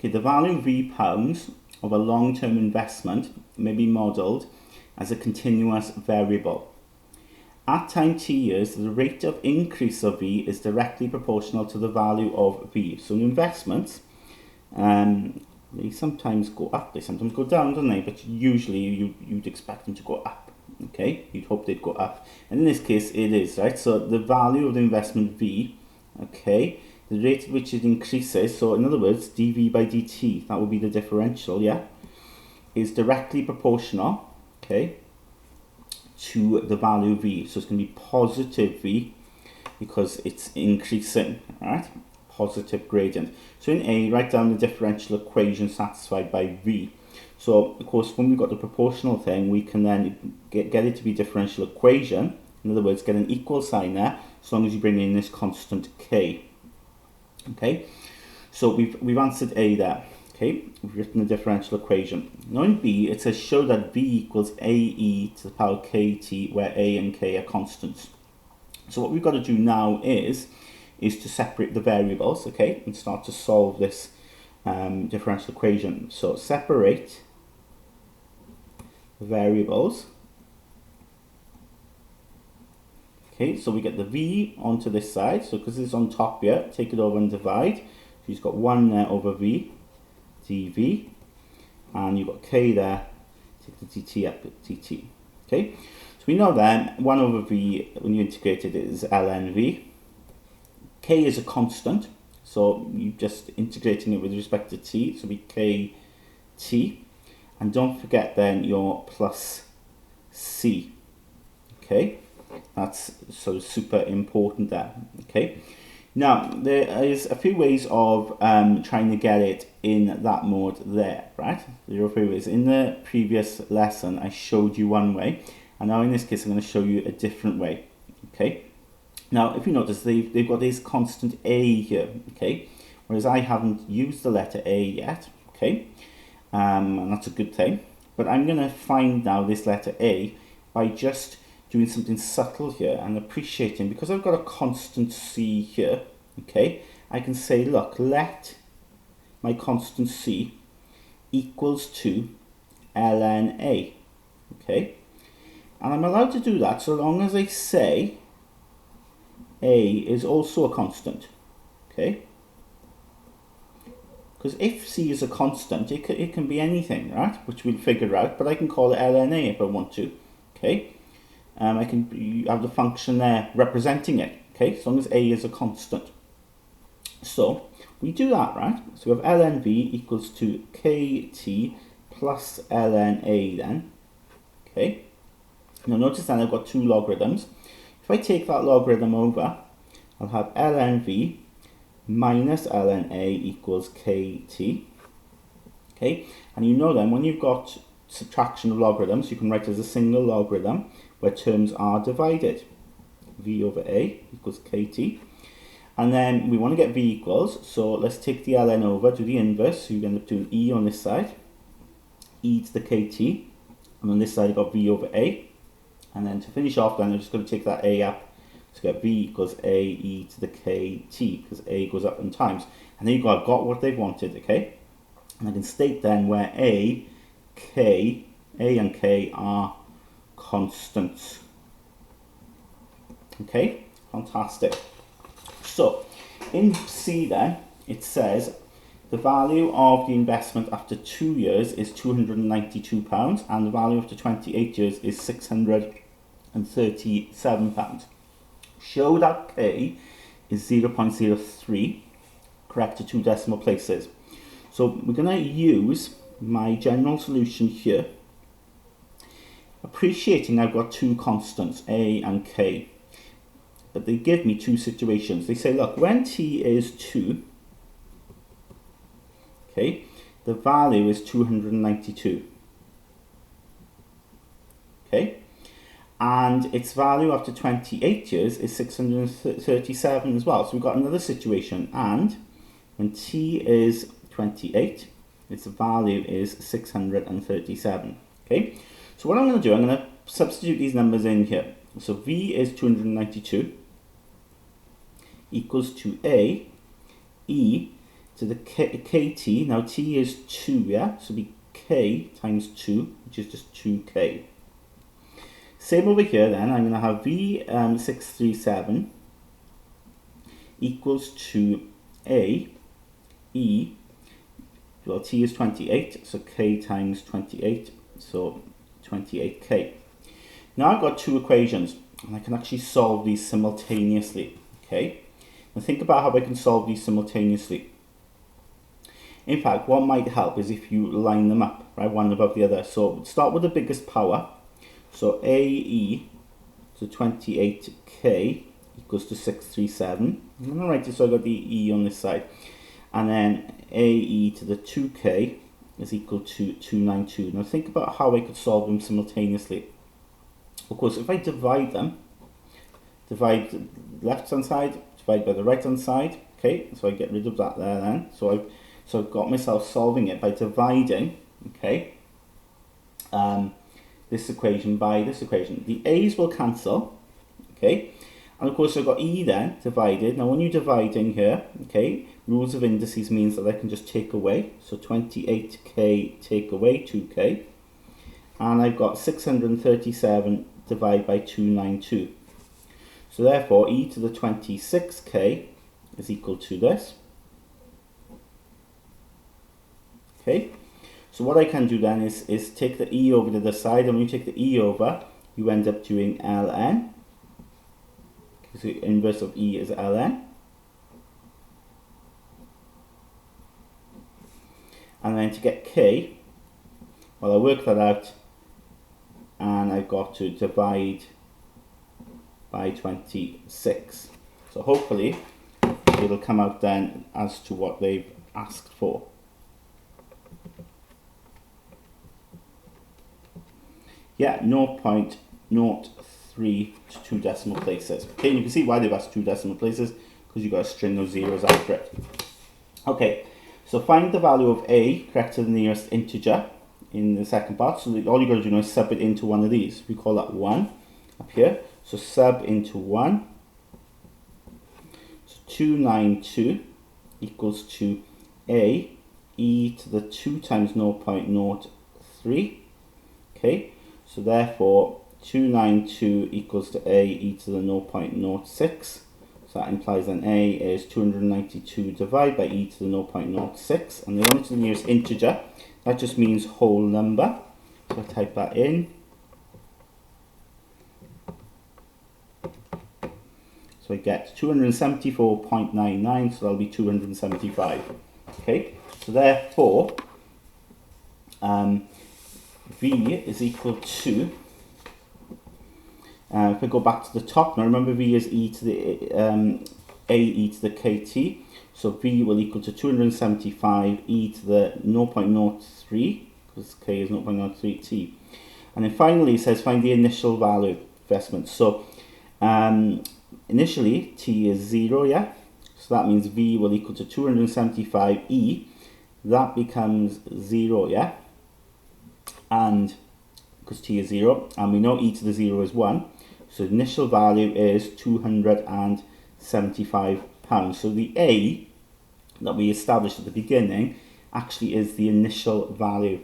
Okay, the value of V pounds of a long-term investment may be modelled as a continuous variable. At time t years, the rate of increase of V is directly proportional to the value of V. So in investments, they sometimes go up, they sometimes go down, don't they? But usually you'd expect them to go up, okay? You'd hope they'd go up. And in this case, it is, right? So the value of the investment V, okay, the rate at which it increases, so in other words, dV by dt, that would be the differential, yeah, is directly proportional, okay, to the value V. So it's going to be positive V because it's increasing, right? Positive gradient. So in A, write down the differential equation satisfied by V. So of course, when we've got the proportional thing, we can then get it to be differential equation. In other words, get an equal sign there, as long as you bring in this constant K. Okay, so we've answered A there. Okay, we've written the differential equation. Now in B, it says show that V equals AE to the power KT, where A and K are constants. So what we've got to do now is to separate the variables, okay, and start to solve this differential equation. So separate the variables. Okay, so we get the V onto this side. So because it's on top here, take it over and divide. So you've got 1 there over V, dV, and you've got K there, take the dt up at dt. Okay, so we know then 1 over V, when you integrate it, is ln V. K is a constant, so you're just integrating it with respect to t, so it'll be kt. And don't forget then your plus c. Okay, that's so super important there. Okay, now there is a few ways of trying to get it in that mode there, right? There are a few ways. In the previous lesson, I showed you one way, and now in this case, I'm going to show you a different way. Okay. Now, if you notice, they've got this constant A here, okay? Whereas I haven't used the letter A yet, okay? And that's a good thing. But I'm going to find now this letter A by just doing something subtle here and appreciating, because I've got a constant C here, okay? I can say, look, let my constant C equals to ln A, okay? And I'm allowed to do that so long as I say A is also a constant, okay? Because if C is a constant, it can be anything, right? Which we'll figure out, but I can call it ln A if I want to, okay? I can have the function there representing it, okay? As long as A is a constant. So we do that, right? So we have ln V equals to kt plus ln A then, okay? Now notice then I've got two logarithms. If I take that logarithm over, I'll have ln V minus ln A equals kt. Okay, and you know then when you've got subtraction of logarithms, you can write as a single logarithm where terms are divided. V over A equals kt. And then we want to get V equals, so let's take the ln over, do the inverse, so you end up doing E on this side, E to the kt, and on this side I've got V over A. And then to finish off, then I'm just going to take that A up to get V equals A e to the kt, because A goes up in times. And there you go, I've got what they've wanted, okay? And I can state then where A and K are constants. Okay, fantastic. So, in C then, it says the value of the investment after 2 years is £292, and the value after 28 years is £637. Show that K is 0.03, correct to 2 decimal places. So we're going to use my general solution here, appreciating I've got two constants, A and K. But they give me two situations. They say, look, when t is 2, okay, the value is 292. Okay, and its value after 28 years is 637 as well. So we've got another situation, and when t is 28, its value is 637. Okay, so what I'm going to do, I'm going to substitute these numbers in here. So V is 292 equals to A, E to the kt. Now t is 2, yeah? So it'll be k times 2, which is just 2k. Same over here then, I'm going to have V637 equals to A, E, well t is 28, so k times 28, so 28k. Now I've got two equations, and I can actually solve these simultaneously, okay? Now think about how I can solve these simultaneously. In fact, what might help is if you line them up, right, one above the other. So start with the biggest power. So AE to 28k equals to 637. I'm going to write it so I got the E on this side. And then AE to the 2k is equal to 292. Now think about how I could solve them simultaneously. Of course, if I divide them, divide the left hand side, divide by the right hand side, okay, so I get rid of that there then. So I've got myself solving it by dividing, okay, this equation by this equation. The A's will cancel, okay, and of course I've got E then divided. Now when you're dividing here, okay, rules of indices means that I can just take away. So 28k take away 2k, and I've got 637 divided by 292. So therefore e to the 26k is equal to this. Okay, so what I can do then is take the e over to the side, and when you take the e over, you end up doing ln. So the inverse of e is ln. And then to get k, well, I work that out, and I've got to divide by 26. So hopefully it'll come out then as to what they've asked for. Yeah, 0.03 to 2 decimal places. Okay, and you can see why they've asked 2 decimal places, because you've got a string of zeros after it. Okay, so find the value of a correct to the nearest integer in the second part. So all you've got to do now is sub it into one of these. We call that 1 up here. So sub into 1. So 292 equals to a e to the 2 times 0.03. Okay, so therefore 292 equals to a e to the 0.06. So that implies that a is 292 divided by e to the 0.06, and they want it to the nearest integer. That just means whole number. So I type that in. So I get 274.99, so that'll be 275. Okay, so therefore v is equal to, if I go back to the top, now remember v is e to the ae to the kt, so v will equal to 275 e to the 0.03, because k is 0.03 t. And then finally it says find the initial value investment. So initially t is 0, yeah, so that means v will equal to 275 e, that becomes 0, yeah, and because t is 0, and we know e to the 0 is 1, so initial value is £275. So the a that we established at the beginning actually is the initial value.